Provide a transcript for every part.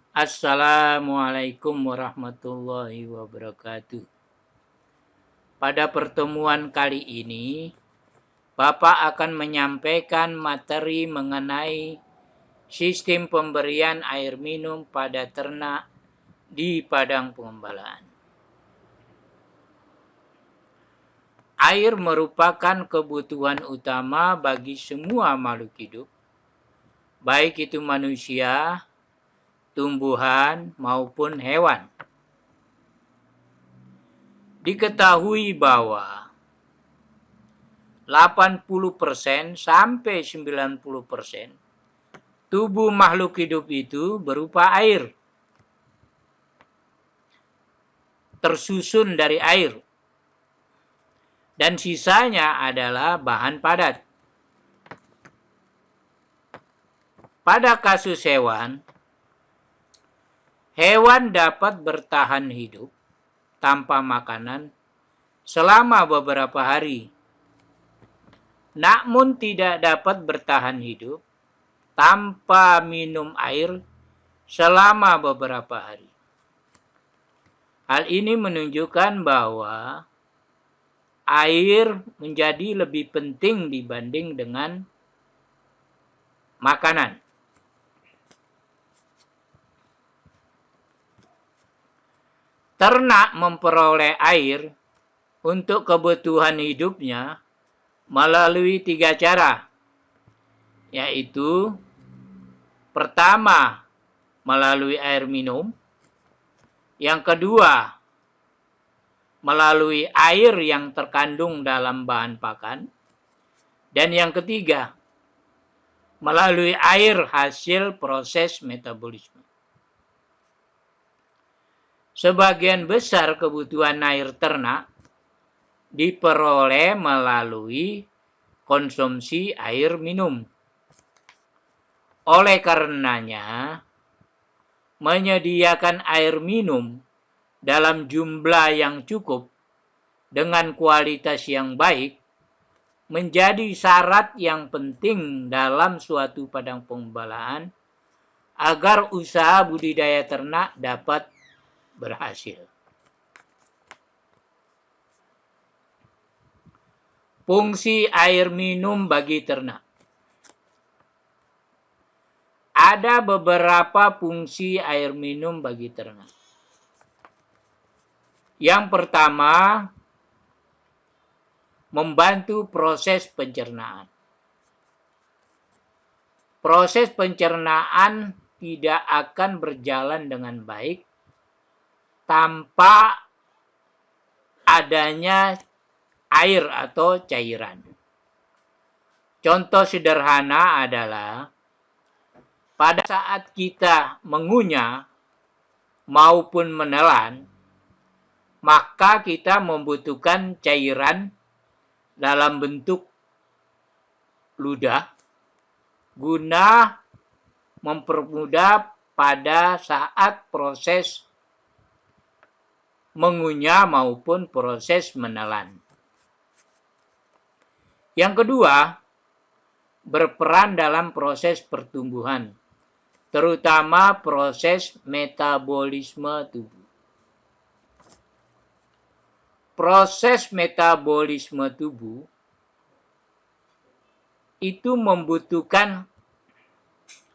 Assalamualaikum warahmatullahi wabarakatuh. Pada pertemuan kali ini, Bapak akan menyampaikan materi mengenai sistem pemberian air minum pada ternak di padang pengembalaan. Air merupakan kebutuhan utama bagi semua makhluk hidup, baik itu manusia, tumbuhan, maupun hewan. Diketahui bahwa 80% sampai 90% tubuh makhluk hidup itu berupa air. Tersusun dari air. Dan sisanya adalah bahan padat. Pada kasus hewan dapat bertahan hidup tanpa makanan selama beberapa hari. Namun tidak dapat bertahan hidup tanpa minum air selama beberapa hari. Hal ini menunjukkan bahwa air menjadi lebih penting dibanding dengan makanan. Ternak memperoleh air untuk kebutuhan hidupnya melalui 3 cara, yaitu pertama melalui air minum, yang kedua melalui air yang terkandung dalam bahan pakan, dan yang ketiga melalui air hasil proses metabolisme. Sebagian besar kebutuhan air ternak diperoleh melalui konsumsi air minum. Oleh karenanya, menyediakan air minum dalam jumlah yang cukup dengan kualitas yang baik menjadi syarat yang penting dalam suatu padang pengembalaan agar usaha budidaya ternak dapat berhasil. Fungsi air minum bagi ternak. Ada beberapa fungsi air minum bagi ternak. Yang pertama, membantu proses pencernaan. Proses pencernaan tidak akan berjalan dengan baik tanpa adanya air atau cairan. Contoh sederhana adalah pada saat kita mengunyah maupun menelan, maka kita membutuhkan cairan dalam bentuk ludah guna mempermudah pada saat proses mengunyah maupun proses menelan. Yang kedua, berperan dalam proses pertumbuhan, terutama proses metabolisme tubuh. Proses metabolisme tubuh itu membutuhkan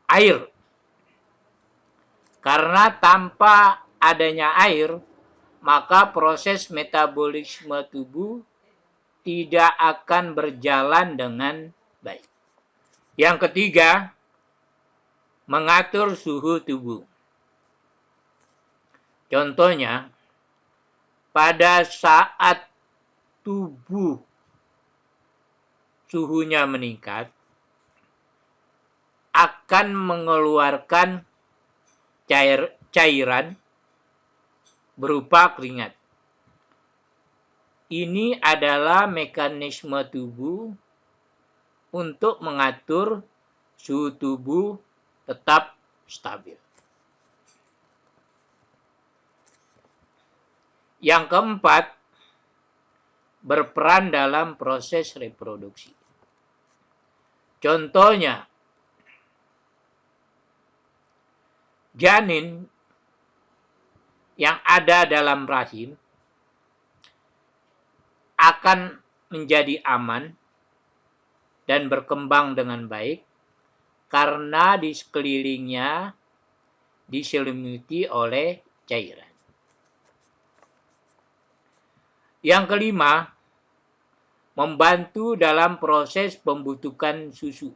air. Karena tanpa adanya air, maka proses metabolisme tubuh tidak akan berjalan dengan baik. Yang ketiga, mengatur suhu tubuh. Contohnya, pada saat tubuh suhunya meningkat, akan mengeluarkan cairan berupa keringat. Ini adalah mekanisme tubuh untuk mengatur suhu tubuh tetap stabil. Yang keempat, berperan dalam proses reproduksi. Contohnya, janin yang ada dalam rahim akan menjadi aman dan berkembang dengan baik karena di sekelilingnya diselimuti oleh cairan. Yang kelima, membantu dalam proses pembentukan susu.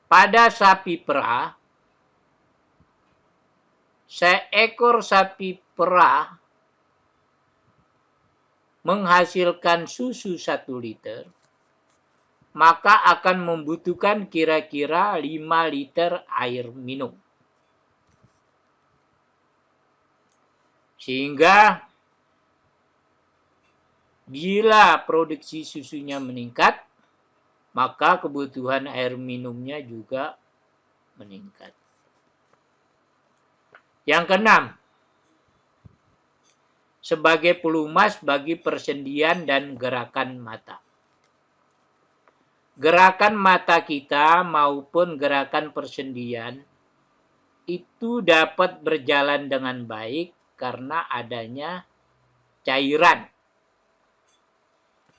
Pada sapi perah, seekor sapi perah menghasilkan susu 1 liter, maka akan membutuhkan kira-kira 5 liter air minum. Sehingga bila produksi susunya meningkat, maka kebutuhan air minumnya juga meningkat. Yang keenam, sebagai pelumas bagi persendian dan gerakan mata. Gerakan mata kita maupun gerakan persendian itu dapat berjalan dengan baik karena adanya cairan.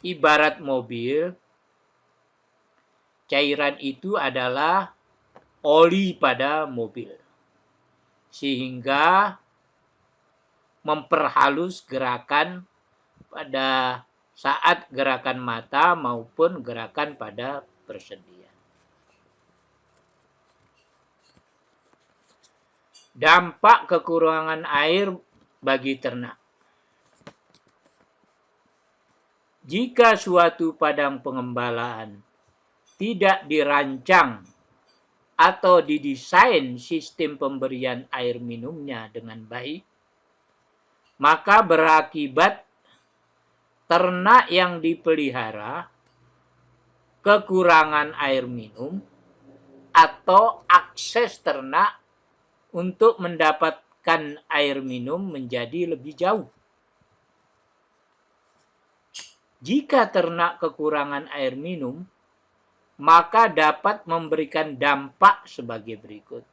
Ibarat mobil, cairan itu adalah oli pada mobil, sehingga memperhalus gerakan pada saat gerakan mata maupun gerakan pada persendian. Dampak kekurangan air bagi ternak. Jika suatu padang pengembalaan tidak dirancang atau didesain sistem pemberian air minumnya dengan baik, maka berakibat ternak yang dipelihara kekurangan air minum atau akses ternak untuk mendapatkan air minum menjadi lebih jauh. Jika ternak kekurangan air minum, maka dapat memberikan dampak sebagai berikut.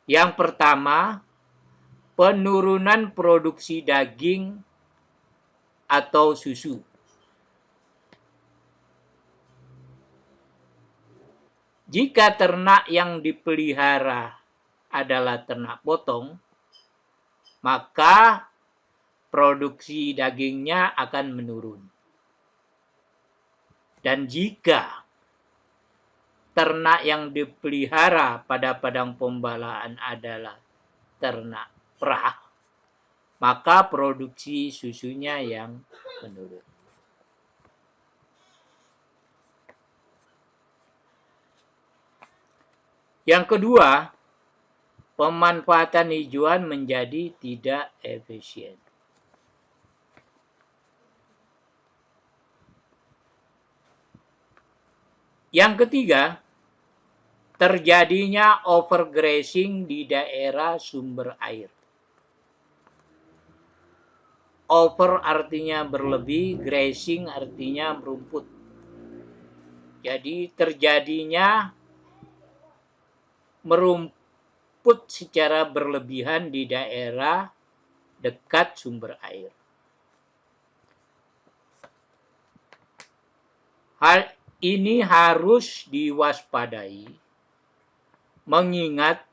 Yang pertama, penurunan produksi daging atau susu. Jika ternak yang dipelihara adalah ternak potong, maka produksi dagingnya akan menurun. Dan jika ternak yang dipelihara pada padang pembalaan adalah ternak perah, maka produksi susunya yang menurun. Yang kedua, pemanfaatan hijauan menjadi tidak efisien. Yang ketiga, terjadinya overgrazing di daerah sumber air. Over artinya berlebih, grazing artinya merumput. Jadi terjadinya merumput secara berlebihan di daerah dekat sumber air. Hal ini harus diwaspadai, mengingat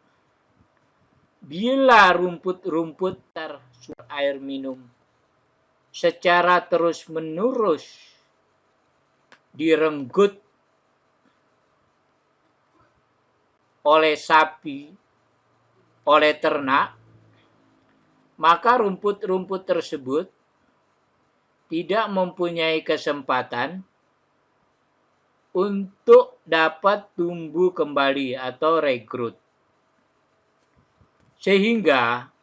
bila rumput-rumput sumber air minum secara terus-menerus direnggut oleh sapi, oleh ternak, maka rumput-rumput tersebut tidak mempunyai kesempatan untuk dapat tumbuh kembali atau regrowth. Sehingga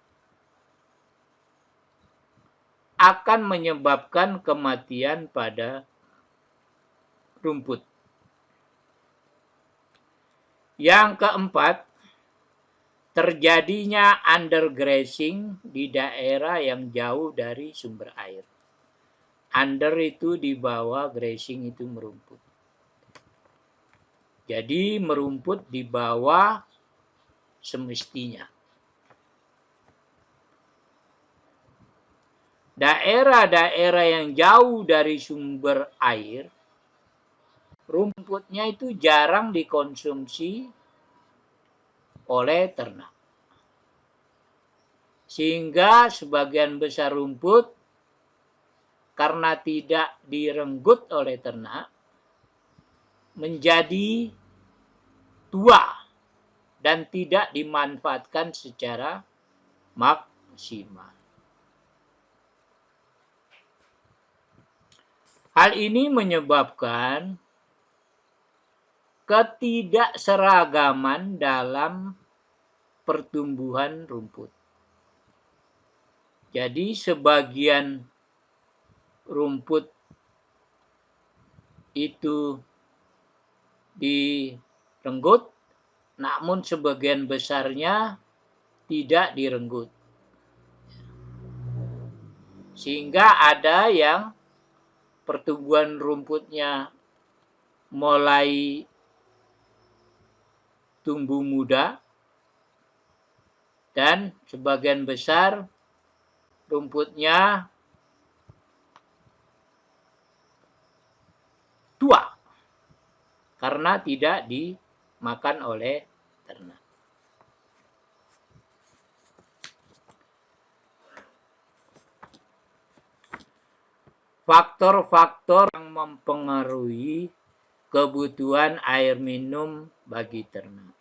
akan menyebabkan kematian pada rumput. Yang keempat, terjadinya undergrazing di daerah yang jauh dari sumber air. Under itu di bawah, grazing itu merumput. Jadi merumput di bawah semestinya. Daerah-daerah yang jauh dari sumber air, rumputnya itu jarang dikonsumsi oleh ternak. Sehingga sebagian besar rumput karena tidak direnggut oleh ternak menjadi tua dan tidak dimanfaatkan secara maksimal. Hal ini menyebabkan ketidakseragaman dalam pertumbuhan rumput. Jadi sebagian rumput itu direnggut, namun sebagian besarnya tidak direnggut. Sehingga ada yang pertumbuhan rumputnya mulai tumbuh muda dan sebagian besar rumputnya tua karena tidak dimakan oleh ternak. Faktor-faktor yang mempengaruhi kebutuhan air minum bagi ternak.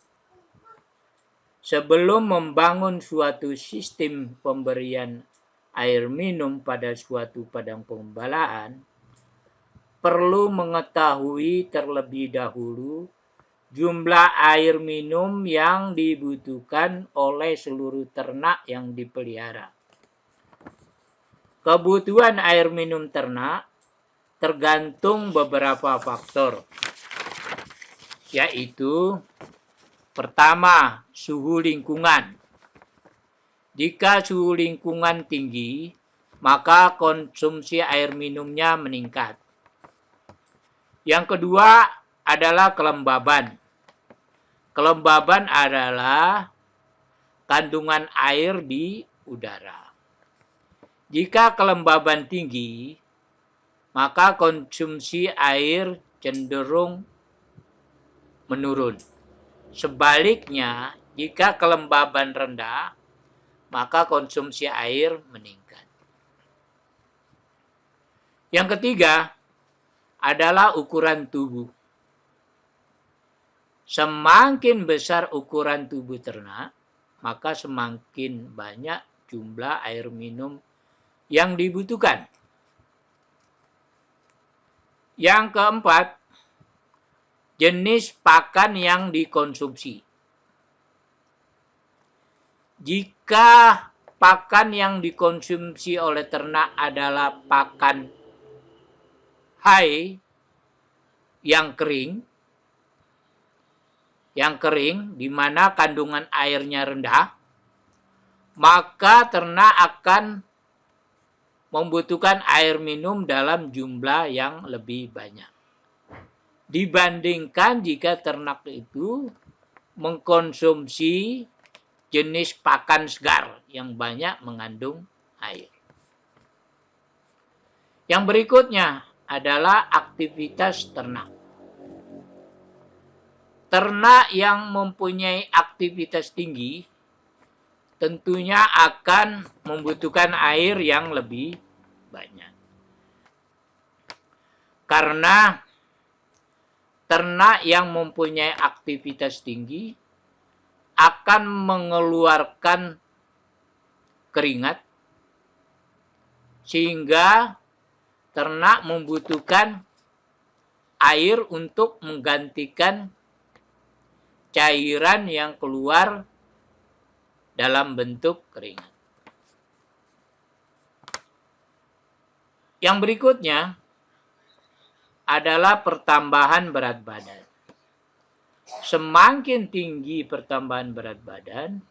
Sebelum membangun suatu sistem pemberian air minum pada suatu padang pengembalaan, perlu mengetahui terlebih dahulu jumlah air minum yang dibutuhkan oleh seluruh ternak yang dipelihara. Kebutuhan air minum ternak tergantung beberapa faktor, yaitu pertama, suhu lingkungan. Jika suhu lingkungan tinggi, maka konsumsi air minumnya meningkat. Yang kedua adalah kelembaban. Kelembaban adalah kandungan air di udara. Jika kelembaban tinggi, maka konsumsi air cenderung menurun. Sebaliknya, jika kelembaban rendah, maka konsumsi air meningkat. Yang ketiga adalah ukuran tubuh. Semakin besar ukuran tubuh ternak, maka semakin banyak jumlah air minum yang dibutuhkan. Yang keempat, jenis pakan yang dikonsumsi. Jika pakan yang dikonsumsi oleh ternak adalah pakan hay yang kering di mana kandungan airnya rendah, maka ternak akan membutuhkan air minum dalam jumlah yang lebih banyak. Dibandingkan jika ternak itu mengkonsumsi jenis pakan segar yang banyak mengandung air. Yang berikutnya adalah aktivitas ternak. Ternak yang mempunyai aktivitas tinggi tentunya akan membutuhkan air yang lebih banyak. Karena ternak yang mempunyai aktivitas tinggi akan mengeluarkan keringat, sehingga ternak membutuhkan air untuk menggantikan cairan yang keluar dalam bentuk keringat. Yang berikutnya adalah pertambahan berat badan. Semakin tinggi pertambahan berat badan,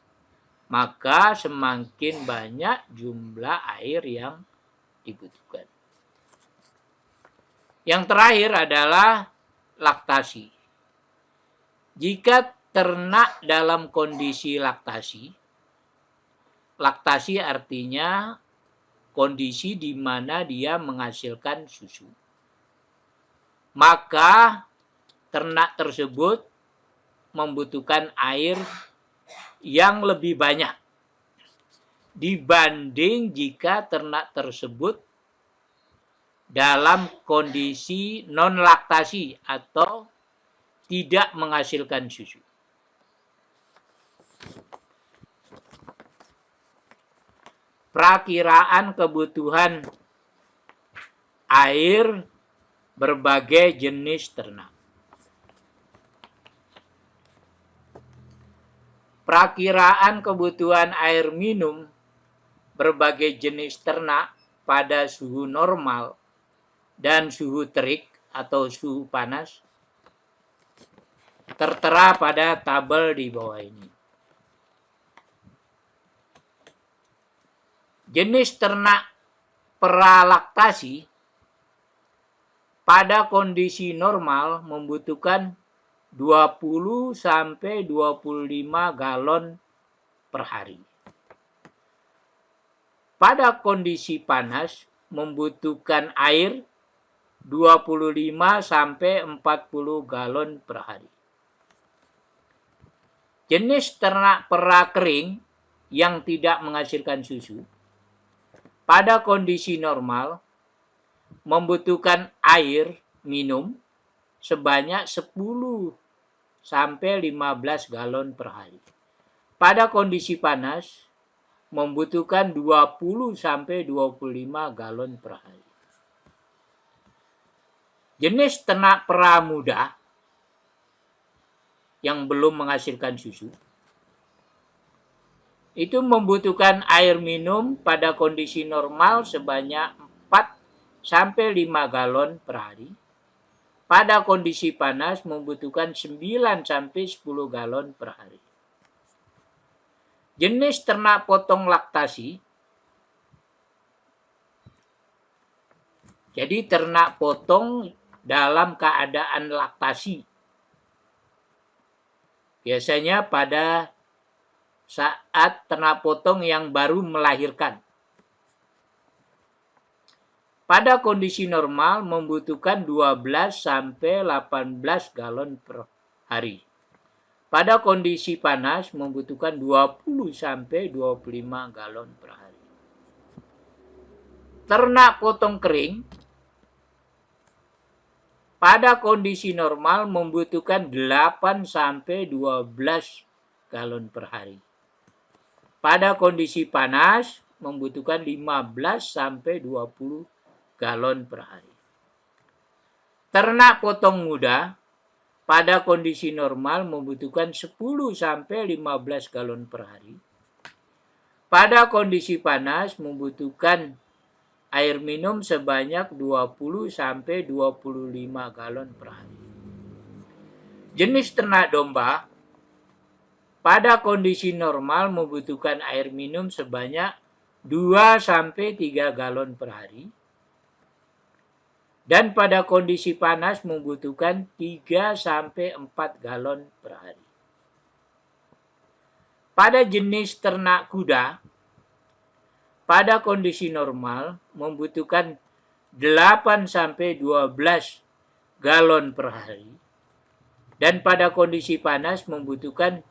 maka semakin banyak jumlah air yang dibutuhkan. Yang terakhir adalah laktasi. Jika ternak dalam kondisi laktasi, laktasi artinya kondisi di mana dia menghasilkan susu, maka ternak tersebut membutuhkan air yang lebih banyak dibanding jika ternak tersebut dalam kondisi non-laktasi atau tidak menghasilkan susu. Perakiraan kebutuhan air berbagai jenis ternak. Perakiraan kebutuhan air minum berbagai jenis ternak pada suhu normal dan suhu terik atau suhu panas tertera pada tabel di bawah ini. Jenis ternak pralaktasi pada kondisi normal membutuhkan 20 sampai 25 galon per hari. Pada kondisi panas membutuhkan air 25 sampai 40 galon per hari. Jenis ternak perah kering yang tidak menghasilkan susu pada kondisi normal membutuhkan air minum sebanyak 10 sampai 15 galon per hari. Pada kondisi panas membutuhkan 20 sampai 25 galon per hari. Jenis ternak perah muda yang belum menghasilkan susu itu membutuhkan air minum pada kondisi normal sebanyak 4 sampai 5 galon per hari. Pada kondisi panas membutuhkan 9 sampai 10 galon per hari. Jenis ternak potong laktasi. Jadi ternak potong dalam keadaan laktasi. Biasanya pada saat ternak potong yang baru melahirkan. Pada kondisi normal membutuhkan 12 sampai 18 galon per hari. Pada kondisi panas membutuhkan 20 sampai 25 galon per hari. Ternak potong kering pada kondisi normal membutuhkan 8 sampai 12 galon per hari. Pada kondisi panas membutuhkan 15 sampai 20 galon per hari. Ternak potong muda pada kondisi normal membutuhkan 10 sampai 15 galon per hari. Pada kondisi panas membutuhkan air minum sebanyak 20 sampai 25 galon per hari. Jenis ternak domba pada kondisi normal membutuhkan air minum sebanyak 2 sampai 3 galon per hari. Dan pada kondisi panas membutuhkan 3 sampai 4 galon per hari. Pada jenis ternak kuda pada kondisi normal membutuhkan 8 sampai 12 galon per hari. Dan pada kondisi panas membutuhkan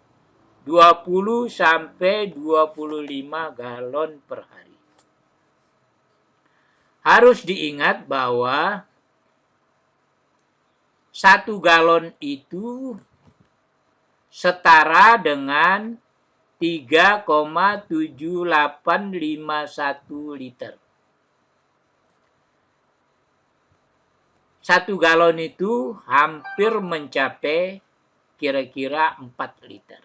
20 sampai 25 galon per hari. Harus diingat bahwa 1 galon itu setara dengan 3,7851 liter. 1 galon itu hampir mencapai kira-kira 4 liter.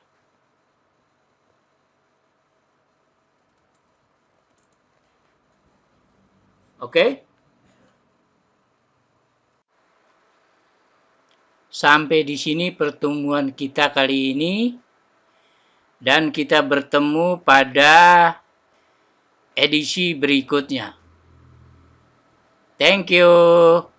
Oke? Sampai di sini pertemuan kita kali ini. Dan kita bertemu pada edisi berikutnya. Thank you.